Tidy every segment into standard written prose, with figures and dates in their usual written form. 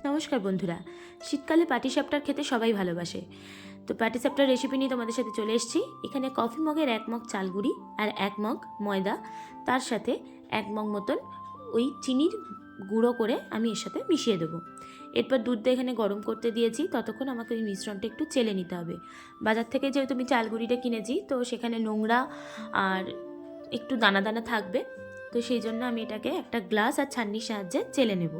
নমস্কার বন্ধুরা, শীতকালে পাটিসাপটার খেতে সবাই ভালোবাসে। তো পাটিসাপটার রেসিপি নিয়ে তোমাদের সাথে চলে এসেছি। এখানে কফি মগের 1 মগ চাল গুঁড়ি আর 1 মগ ময়দা, তার সাথে 1 মগ মতন ওই চিনির গুঁড়ো করে আমি এর সাথে মিশিয়ে দেবো। এরপর দুধটা এখানে গরম করতে দিয়েছি, ততক্ষণ আমাকে ওই মিশ্রণটা একটু চেলে নিতে হবে। বাজার থেকে যেহেতু আমি চাল গুঁড়িটা কিনেছি, তো সেখানে নোংরা আর একটু দানা দানা থাকবে, তো সেই জন্য আমি এটাকে একটা গ্লাস আর ছাঁকনির সাহায্যে চেলে নেব।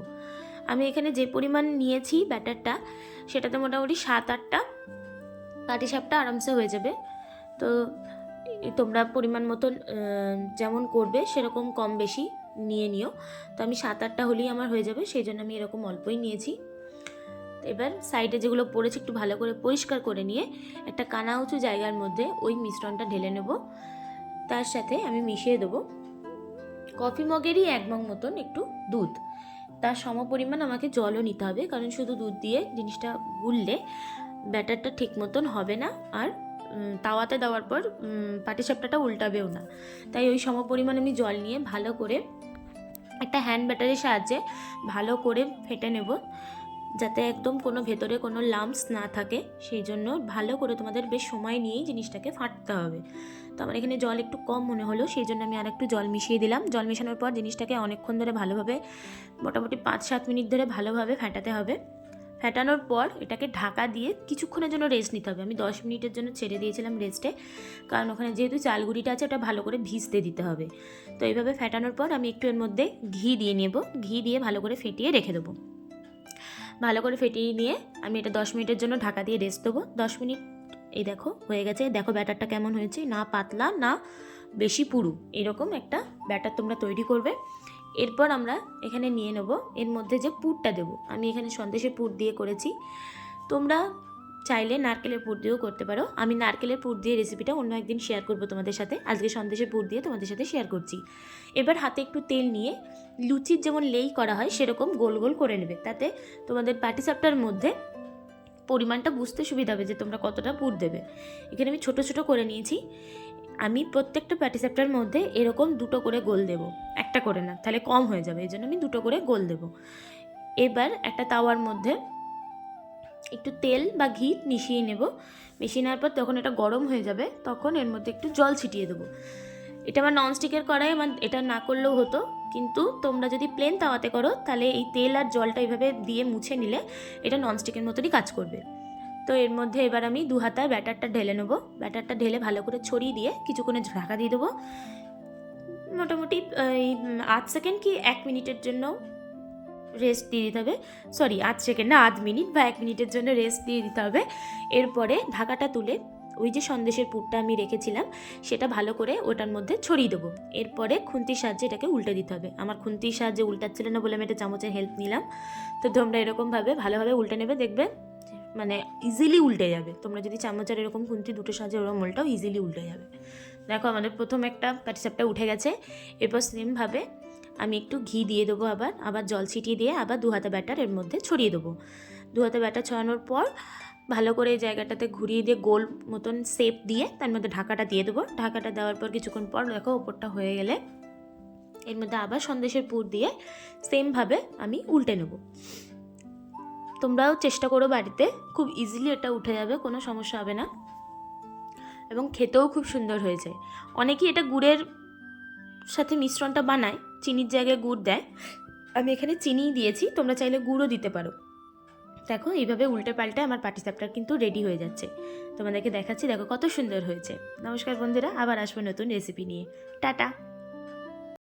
আমি এখানে যে পরিমাণ নিয়েছি ব্যাটারটা, সেটাতে মোটামুটি 7-8টা পাটিসাপটা আরামসে হয়ে যাবে। তো তোমরা পরিমাণ মতন যেমন করবে সেরকম কম বেশি নিয়ে নিও। তো আমি 7-8টা হলেই আমার হয়ে যাবে, সেই জন্য আমি এরকম অল্পই নিয়েছি। এবার সাইডে যেগুলো পড়েছে একটু ভালো করে পরিষ্কার করে নিয়ে একটা কানা উঁচু জায়গার মধ্যে ওই মিশ্রণটা ঢেলে নেব। তার সাথে আমি মিশিয়ে দেবো কফি মগেরই 1 মগ মতন একটু দুধ। তার সমপরিমাণ আমাকে জলও নিতে হবে, কারণ শুধু দুধ দিয়ে জিনিসটা গুললে ব্যাটারটা ঠিক মতন হবে না, আর তাওয়াতে দেওয়ার পর পাটিসাপটাটা উল্টাবেও না। তাই ওই সমপরিমাণ আমি জল নিয়ে ভালো করে একটা হ্যান্ড ব্যাটারের সাহায্যে ভালো করে ফেটে নেব, যাতে একদম কোনো ভেতরে কোনো লাম্পস না থাকে। সেই জন্য ভালো করে তোমাদের বেশ সময় নিয়েই জিনিসটাকে ফাটতে হবে। তো আমার এখানে জল একটু কম মনে হলো, সেই জন্য আমি আর একটু জল মিশিয়ে দিলাম। জল মেশানোর পর জিনিসটাকে অনেকক্ষণ ধরে ভালোভাবে, মোটামুটি 5-7 মিনিট ধরে ভালোভাবে ফেটাতে হবে। ফেটানোর পর এটাকে ঢাকা দিয়ে কিছুক্ষণের জন্য রেস্ট নিতে হবে। আমি 10 মিনিটের জন্য ছেড়ে দিয়েছিলাম রেস্টে, কারণ ওখানে যেহেতু চাল গুঁড়িটা আছে ওটা ভালো করে ভিজতে দিতে হবে। তো এইভাবে ফেটানোর পর আমি একটু এর মধ্যে ঘি দিয়ে নেব, ঘি দিয়ে ভালো করে ফেটিয়ে রেখে দেবো। ভালো করে ফেটিয়ে নিয়ে আমি এটা 10 মিনিটের জন্য ঢাকা দিয়ে রেস্ট দেবো। 10 মিনিট এই দেখো হয়ে গেছে। দেখো ব্যাটারটা কেমন হয়েছে, না পাতলা না বেশি পুরু, এরকম একটা ব্যাটার তোমরা তৈরি করবে। এরপর আমরা এখানে নিয়ে নেব এর মধ্যে যে পুরটা দেবো। আমি এখানে সন্দেশের পুর দিয়ে করেছি, তোমরা চাইলে নারকেলের পুর দিয়েও করতে পারো। আমি নারকেলের পুর দিয়ে রেসিপিটা অন্য একদিন শেয়ার করবো তোমাদের সাথে, আজকে সন্দেশের পুর দিয়ে তোমাদের সাথে শেয়ার করছি। এবার হাতে একটু তেল নিয়ে লুচির যেমন লেই করা হয় সেরকম গোল গোল করে নেবে, তাতে তোমাদের পাটিসাপটার মধ্যে পরিমাণটা বুঝতে সুবিধা হবে যে তোমরা কতটা পুর দেবে। এখানে আমি ছোট ছোট করে নিয়েছি। আমি প্রত্যেকটা প্যাটিসাপটার মধ্যে এরকম 2টো করে গোল দেব, একটা করে না, তাহলে কম হয়ে যাবে, এই জন্য আমি 2টো করে গোল দেব। এবার একটা তাওয়ার মধ্যে একটু তেল বা ঘি মিশিয়ে নেব। মিশিয়ে নেওয়ার পর তখন এটা গরম হয়ে যাবে, তখন এর মধ্যে একটু জল ছিটিয়ে দেবো। এটা আমার ননস্টিকের কড়াই, আমার এটা না করলেও হতো, কিন্তু তোমরা যদি প্লেন তাওয়াতে করো তাহলে এই তেল আর জলটা এইভাবে দিয়ে মুছে নিলে এটা ননস্টিকের মতনই কাজ করবে। তো এর মধ্যে এবার আমি 2 হাতায় ব্যাটারটা ঢেলে নেবো। ব্যাটারটা ঢেলে ভালো করে ছড়িয়ে দিয়ে কিছুক্ষণে ঢাকা দিয়ে দেবো। মোটামুটি এই 8 সেকেন্ড কি 1 মিনিটের জন্য রেস্ট দিয়ে দিতে হবে। সরি, 8 সেকেন্ড না, 8 মিনিট বা 1 মিনিটের জন্য রেস্ট দিয়ে দিতে হবে। এরপরে ঢাকাটা তুলে ওই যে সন্দেশের পুরটা আমি রেখেছিলাম সেটা ভালো করে ওটার মধ্যে ছড়িয়ে দেবো। এরপরে খুন্তির সাহায্যে এটাকে উল্টে দিতে হবে। আমার খুন্তির সাহায্যে উল্টাচ্ছিল না বলে আমি একটা চামচের হেল্প নিলাম। তো তোমরা এরকমভাবে ভালোভাবে উল্টে নেবে, দেখবে মানে ইজিলি উল্টে যাবে। তোমরা যদি চামচের এরকম খুন্তি দুটোর সাহায্যে ওরকম উল্টাও, ইজিলি উল্টে যাবে। দেখো আমাদের প্রথম একটা পাটিসাপটা উঠে গেছে। এরপর সেমভাবে আমি একটু ঘি দিয়ে দেবো, আবার জল ছিটিয়ে দিয়ে আবার 2 হাতা ব্যাটার এর মধ্যে ছড়িয়ে দেবো। 2 হাতা ব্যাটার ছড়ানোর পর ভালো করে এই জায়গাটাতে ঘুরিয়ে দিয়ে গোল মতন শেপ দিয়ে তার মধ্যে ঢাকাটা দিয়ে দেবো। ঢাকাটা দেওয়ার পর কিছুক্ষণ পর দেখো ওপরটা হয়ে গেলে এর মধ্যে আবার সন্দেশের পুর দিয়ে সেমভাবে আমি উল্টে নেব। তোমরাও চেষ্টা করো বাড়িতে, খুব ইজিলি এটা উঠে যাবে, কোনো সমস্যা হবে না, এবং খেতেও খুব সুন্দর হয়েছে। অনেকেই এটা গুড়ের সাথে মিশ্রণটা বানায়, চিনির জায়গায় গুড় দেয়। আমি এখানে চিনিই দিয়েছি, তোমরা চাইলে গুড়ও দিতে পারো। দেখো এইভাবে উল্টে পাল্টে আমার পাটিসাপটা কিন্তু রেডি হয়ে যাচ্ছে। তোমাদেরকে দেখাচ্ছি, দেখো কত সুন্দর হয়েছে। নমস্কার বন্ধুরা, আবার আসবো নতুন রেসিপি নিয়ে। টাটা।